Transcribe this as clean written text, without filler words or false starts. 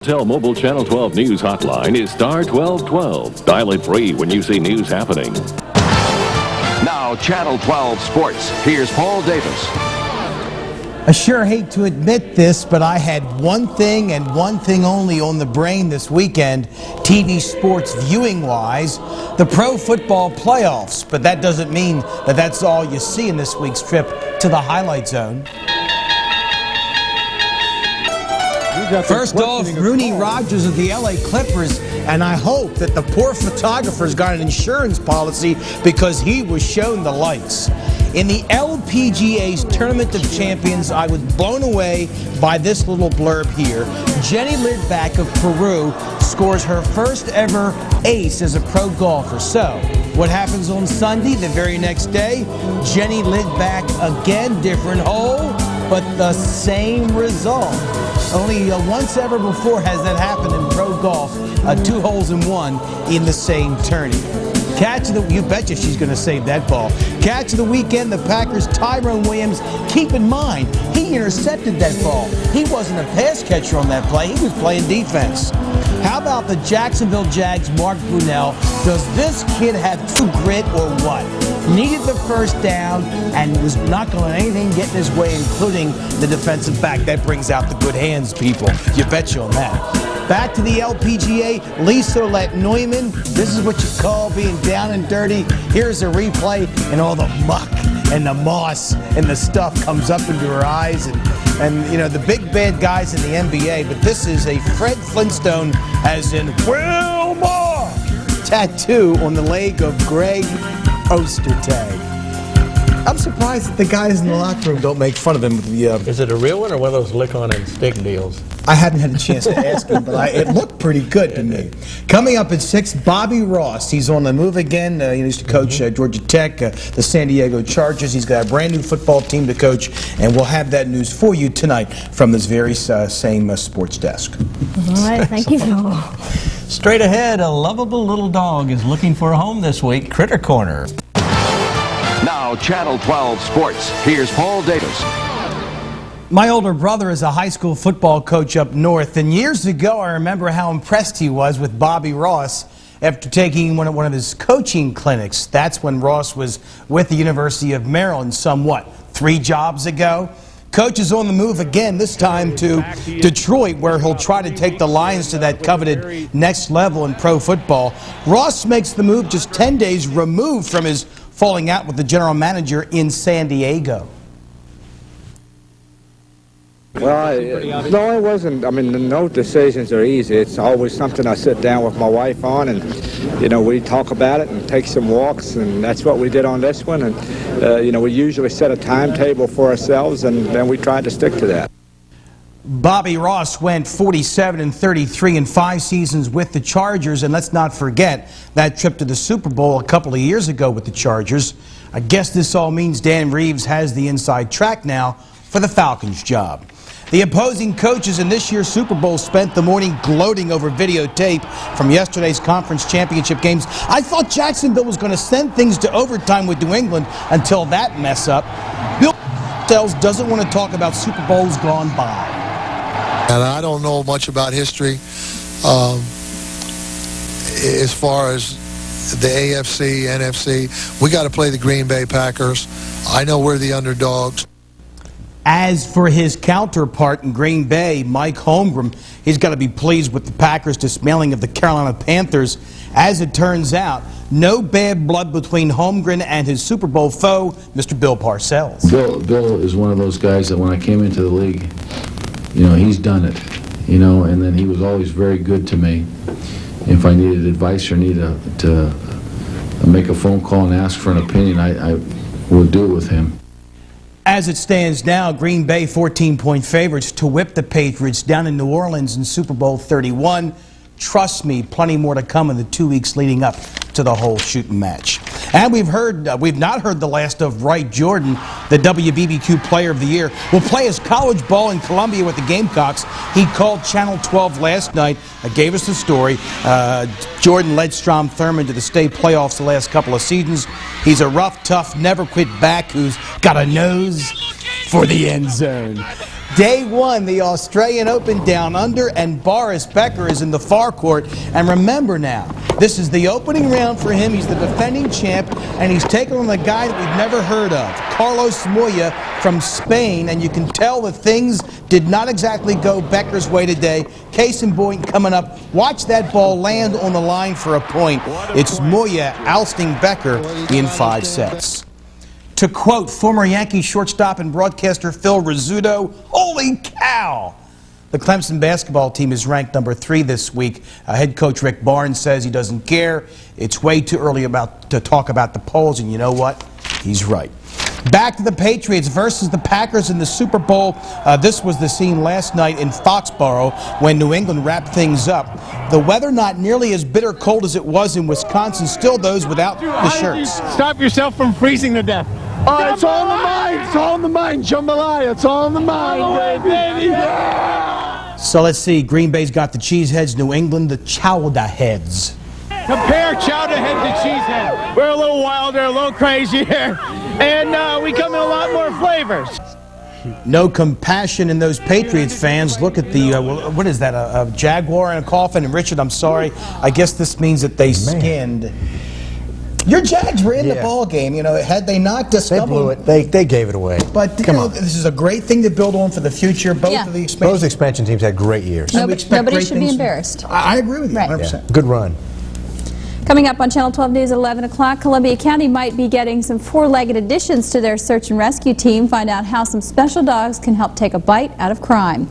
Tell Mobile Channel 12 News Hotline is star 1212. Dial it free when you see news happening. Now, Channel 12 Sports. Here's Paul Davis. I sure hate to admit this, but I had one thing and one thing only on the brain this weekend, TV sports viewing-wise, the pro football playoffs. But that doesn't mean that that's all you see in this week's trip to the Highlight Zone. First off, Rooney Rogers of the LA Clippers, and I hope that the poor photographer's got an insurance policy because he was shown the lights. In the LPGA's Tournament of Champions, I was blown away by this little blurb here. Jenny Lidback of Peru scores her first ever ace as a pro golfer. So, what happens on Sunday, the very next day? Jenny Lidback again, different hole, but the same result. Only once ever before has that happened in pro golf, 2 holes in one in the same tourney. Catch of the, you betcha she's going to save that ball. Catch of the weekend, the Packers' Tyrone Williams. Keep in mind, he intercepted that ball. He wasn't a pass catcher on that play. He was playing defense. How about the Jacksonville Jags' Mark Brunell? Does this kid have true grit or what? Needed the first down and was not going to let anything get in his way, including the defensive back. That brings out the good hands, people. You betcha on that. Back to the LPGA, Lisa Let Neumann. This is what you call being down and dirty. Here's a replay, and all the muck and the moss and the stuff comes up into her eyes. And you know, the big bad guys in the NBA, but this is a Fred Flintstone, as in Wilma, tattoo on the leg of Greg Ostertag. I'm surprised that the guys in the locker room don't make fun of him. Is it a real one or one of those lick-on-and-stick deals? I haven't had a chance to ask him, but it looked pretty good to me. Coming up at 6, Bobby Ross. He's on the move again. He used to coach Georgia Tech, the San Diego Chargers. He's got a brand new football team to coach, and we'll have that news for you tonight from this very same sports desk. All right, thank you, Phil. Straight ahead, a lovable little dog is looking for a home this week. Critter Corner. Now, Channel 12 Sports. Here's Paul Davis. My older brother is a high school football coach up north, and years ago I remember how impressed he was with Bobby Ross after taking one of his coaching clinics. That's when Ross was with the University of Maryland some, 3 jobs ago? Coach is on the move again, this time to Detroit, where he'll try to take the Lions to that coveted next level in pro football. Ross makes the move just 10 days removed from his falling out with the general manager in San Diego. Well, no, it wasn't. I mean, no decisions are easy. It's always something I sit down with my wife on, and, you know, we talk about it and take some walks, and that's what we did on this one. And, you know, we usually set a timetable for ourselves, and then we tried to stick to that. Bobby Ross went 47-33 in 5 seasons with the Chargers, and let's not forget that trip to the Super Bowl a couple of years ago with the Chargers. I guess this all means Dan Reeves has the inside track now for the Falcons job. The opposing coaches in this year's Super Bowl spent the morning gloating over videotape from yesterday's conference championship games. I thought Jacksonville was going to send things to overtime with New England until that mess up. Bill doesn't want to talk about Super Bowls gone by. And I don't know much about history as far as the AFC, NFC. We got to play the Green Bay Packers. I know we're the underdogs. As for his counterpart in Green Bay, Mike Holmgren, he's got to be pleased with the Packers' dismantling of the Carolina Panthers. As it turns out, no bad blood between Holmgren and his Super Bowl foe, Mr. Bill Parcells. Bill is one of those guys that when I came into the league, you know, he's done it, you know, and then he was always very good to me. If I needed advice or needed to make a phone call and ask for an opinion, I would do it with him. As it stands now, Green Bay 14-point favorites to whip the Patriots down in New Orleans in Super Bowl 31. Trust me, plenty more to come in the 2 weeks leading up to the whole shooting match. And we've not heard the last of Wright Jordan, the WBBQ Player of the Year. Will play his college ball in Columbia with the Gamecocks. He called Channel 12 last night, gave us the story. Jordan led Strom Thurmond to the state playoffs the last couple of seasons. He's a rough, tough, never-quit back who's got a nose for the end zone. Day one, the Australian Open Down Under, and Boris Becker is in the far court. And remember now, this is the opening round for him. He's the defending champ, and he's taking on the guy that we've never heard of, Carlos Moya from Spain. And you can tell that things did not exactly go Becker's way today. Case in point coming up. Watch that ball land on the line for a point. It's Moya ousting Becker in 5 sets. To quote former Yankee shortstop and broadcaster Phil Rizzuto, "Holy cow!" The Clemson basketball team is ranked number 3 this week. Head coach Rick Barnes says he doesn't care. It's way too early to talk about the polls, and you know what? He's right. Back to the Patriots versus the Packers in the Super Bowl. This was the scene last night in Foxborough when New England wrapped things up. The weather not nearly as bitter cold as it was in Wisconsin, still those without the shirts. Stop yourself from freezing to death. It's all in the mind. It's all in the mind. Jambalaya. It's all in the mind, baby. Yeah! So let's see. Green Bay's got the Cheeseheads. New England, the Chowder Heads. Compare Chowder Head to Cheesehead. We're a little wilder, a little crazier, and we come in a lot more flavors. No compassion in those Patriots fans. Look at the, what is that, a jaguar in a coffin? And Richard, I'm sorry, I guess this means that they skinned. Your Jags were in the ball game, you know, had they not discovered. They blew it. They gave it away. But you know, this is a great thing to build on for the future. Both of the expansion teams had great years. Nobody should be embarrassed. I agree with you, 100%. Yeah. Good run. Coming up on Channel 12 News at 11 o'clock, Columbia County might be getting some 4-legged additions to their search and rescue team. Find out how some special dogs can help take a bite out of crime.